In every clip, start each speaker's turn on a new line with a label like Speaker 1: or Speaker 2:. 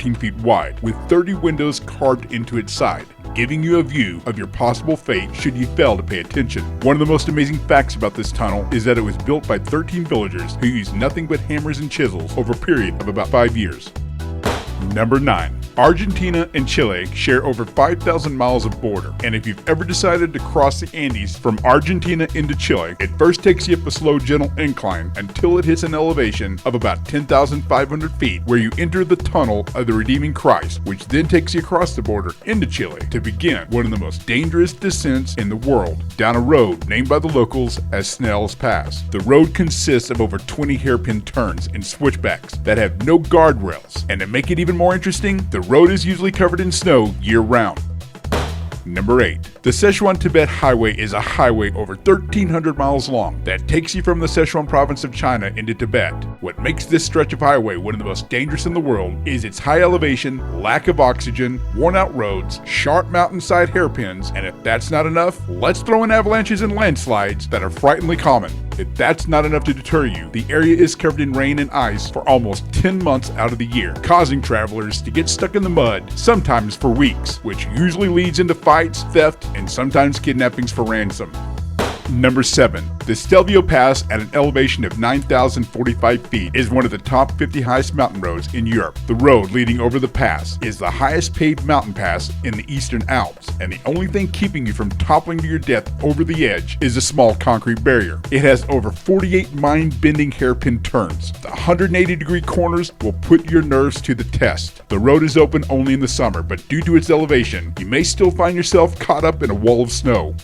Speaker 1: 13 feet wide, with 30 windows carved into its side, giving you a view of your possible fate should you fail to pay attention. One of the most amazing facts about this tunnel is that it was built by 13 villagers who used nothing but hammers and chisels over a period of about 5 years. Number 9. Argentina and Chile share over 5,000 miles of border, and if you've ever decided to cross the Andes from Argentina into Chile, it first takes you up a slow, gentle incline until it hits an elevation of about 10,500 feet, where you enter the tunnel of the Redeeming Christ, which then takes you across the border into Chile to begin one of the most dangerous descents in the world, down a road named by the locals as Snell's Pass. The road consists of over 20 hairpin turns and switchbacks that have no guardrails, and to make it even more interesting, the road is usually covered in snow year-round. Number 8. The Sichuan-Tibet Highway is a highway over 1,300 miles long that takes you from the Sichuan province of China into Tibet. What makes this stretch of highway one of the most dangerous in the world is its high elevation, lack of oxygen, worn-out roads, sharp mountainside hairpins, and if that's not enough, let's throw in avalanches and landslides that are frighteningly common. If that's not enough to deter you, the area is covered in rain and ice for almost 10 months out of the year, causing travelers to get stuck in the mud, sometimes for weeks, which usually leads into fights, theft, and sometimes kidnappings for ransom. Number 7. The Stelvio Pass at an elevation of 9,045 feet is one of the top 50 highest mountain roads in Europe. The road leading over the pass is the highest paved mountain pass in the Eastern Alps, and the only thing keeping you from toppling to your death over the edge is a small concrete barrier. It has over 48 mind-bending hairpin turns. The 180-degree corners will put your nerves to the test. The road is open only in the summer, but due to its elevation, you may still find yourself caught up in a wall of snow.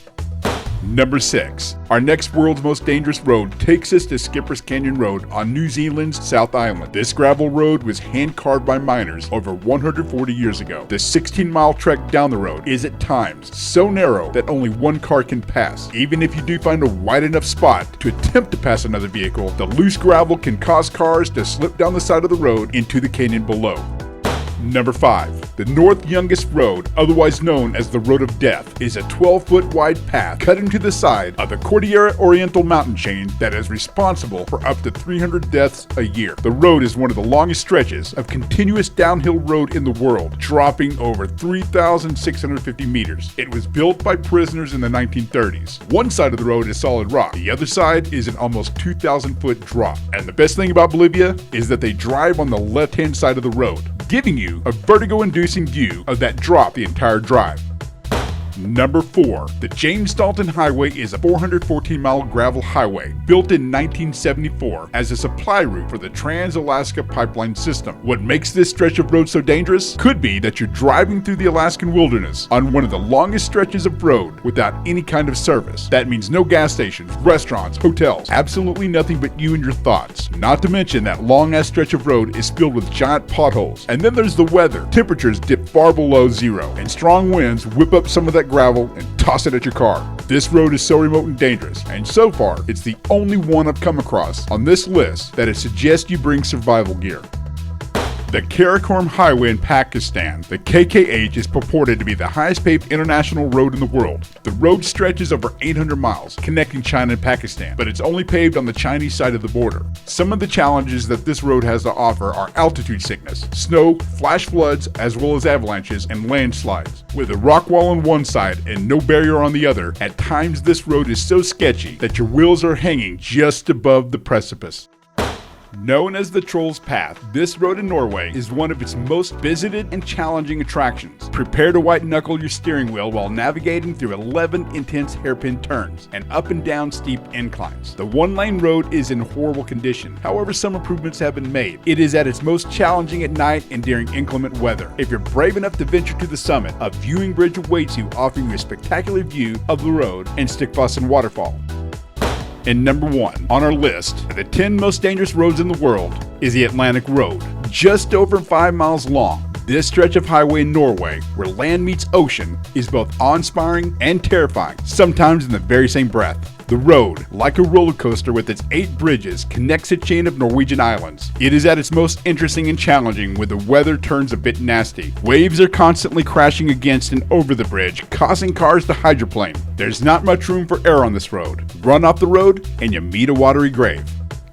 Speaker 1: Number 6. Our next world's most dangerous road takes us to Skipper's Canyon Road on New Zealand's South Island. This gravel road was hand-carved by miners over 140 years ago. The 16-mile trek down the road is at times so narrow that only one car can pass. Even if you do find a wide enough spot to attempt to pass another vehicle, the loose gravel can cause cars to slip down the side of the road into the canyon below. Number 5. The North Youngest Road, otherwise known as the Road of Death, is a 12-foot wide path cut into the side of the Cordillera Oriental mountain chain that is responsible for up to 300 deaths a year. The road is one of the longest stretches of continuous downhill road in the world, dropping over 3,650 meters. It was built by prisoners in the 1930s. One side of the road is solid rock. The other side is an almost 2,000-foot drop. And the best thing about Bolivia is that they drive on the left-hand side of the road, giving you a vertigo-inducing view of that drop the entire drive. Number 4. The James Dalton Highway is a 414-mile gravel highway built in 1974 as a supply route for the Trans-Alaska Pipeline System. What makes this stretch of road so dangerous could be that you're driving through the Alaskan wilderness on one of the longest stretches of road without any kind of service. That means no gas stations, restaurants, hotels, absolutely nothing but you and your thoughts. Not to mention that long-ass stretch of road is filled with giant potholes. And then there's the weather. Temperatures dip far below zero, and strong winds whip up some of that gravel and toss it at your car. This road is so remote and dangerous, and so far, it's the only one I've come across on this list that it suggests you bring survival gear. The Karakoram Highway in Pakistan, the KKH, is purported to be the highest paved international road in the world. The road stretches over 800 miles, connecting China and Pakistan, but it's only paved on the Chinese side of the border. Some of the challenges that this road has to offer are altitude sickness, snow, flash floods, as well as avalanches and landslides. With a rock wall on one side and no barrier on the other, at times this road is so sketchy that your wheels are hanging just above the precipice. Known as the Troll's Path, this road in Norway is one of its most visited and challenging attractions. Prepare to white-knuckle your steering wheel while navigating through 11 intense hairpin turns and up and down steep inclines. The one-lane road is in horrible condition. However, some improvements have been made. It is at its most challenging at night and during inclement weather. If you're brave enough to venture to the summit, a viewing bridge awaits you, offering you a spectacular view of the road and Stickfossen waterfall. And number 1 on our list of the 10 most dangerous roads in the world is the Atlantic Road. Just over 5 miles long, this stretch of highway in Norway, where land meets ocean, is both awe-inspiring and terrifying, sometimes in the very same breath. The road, like a roller coaster with its 8 bridges, connects a chain of Norwegian islands. It is at its most interesting and challenging when the weather turns a bit nasty. Waves are constantly crashing against and over the bridge, causing cars to hydroplane. There's not much room for error on this road. Run off the road and you meet a watery grave.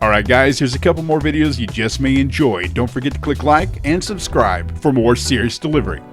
Speaker 1: Alright guys, here's a couple more videos you just may enjoy. Don't forget to click like and subscribe for more serious delivery.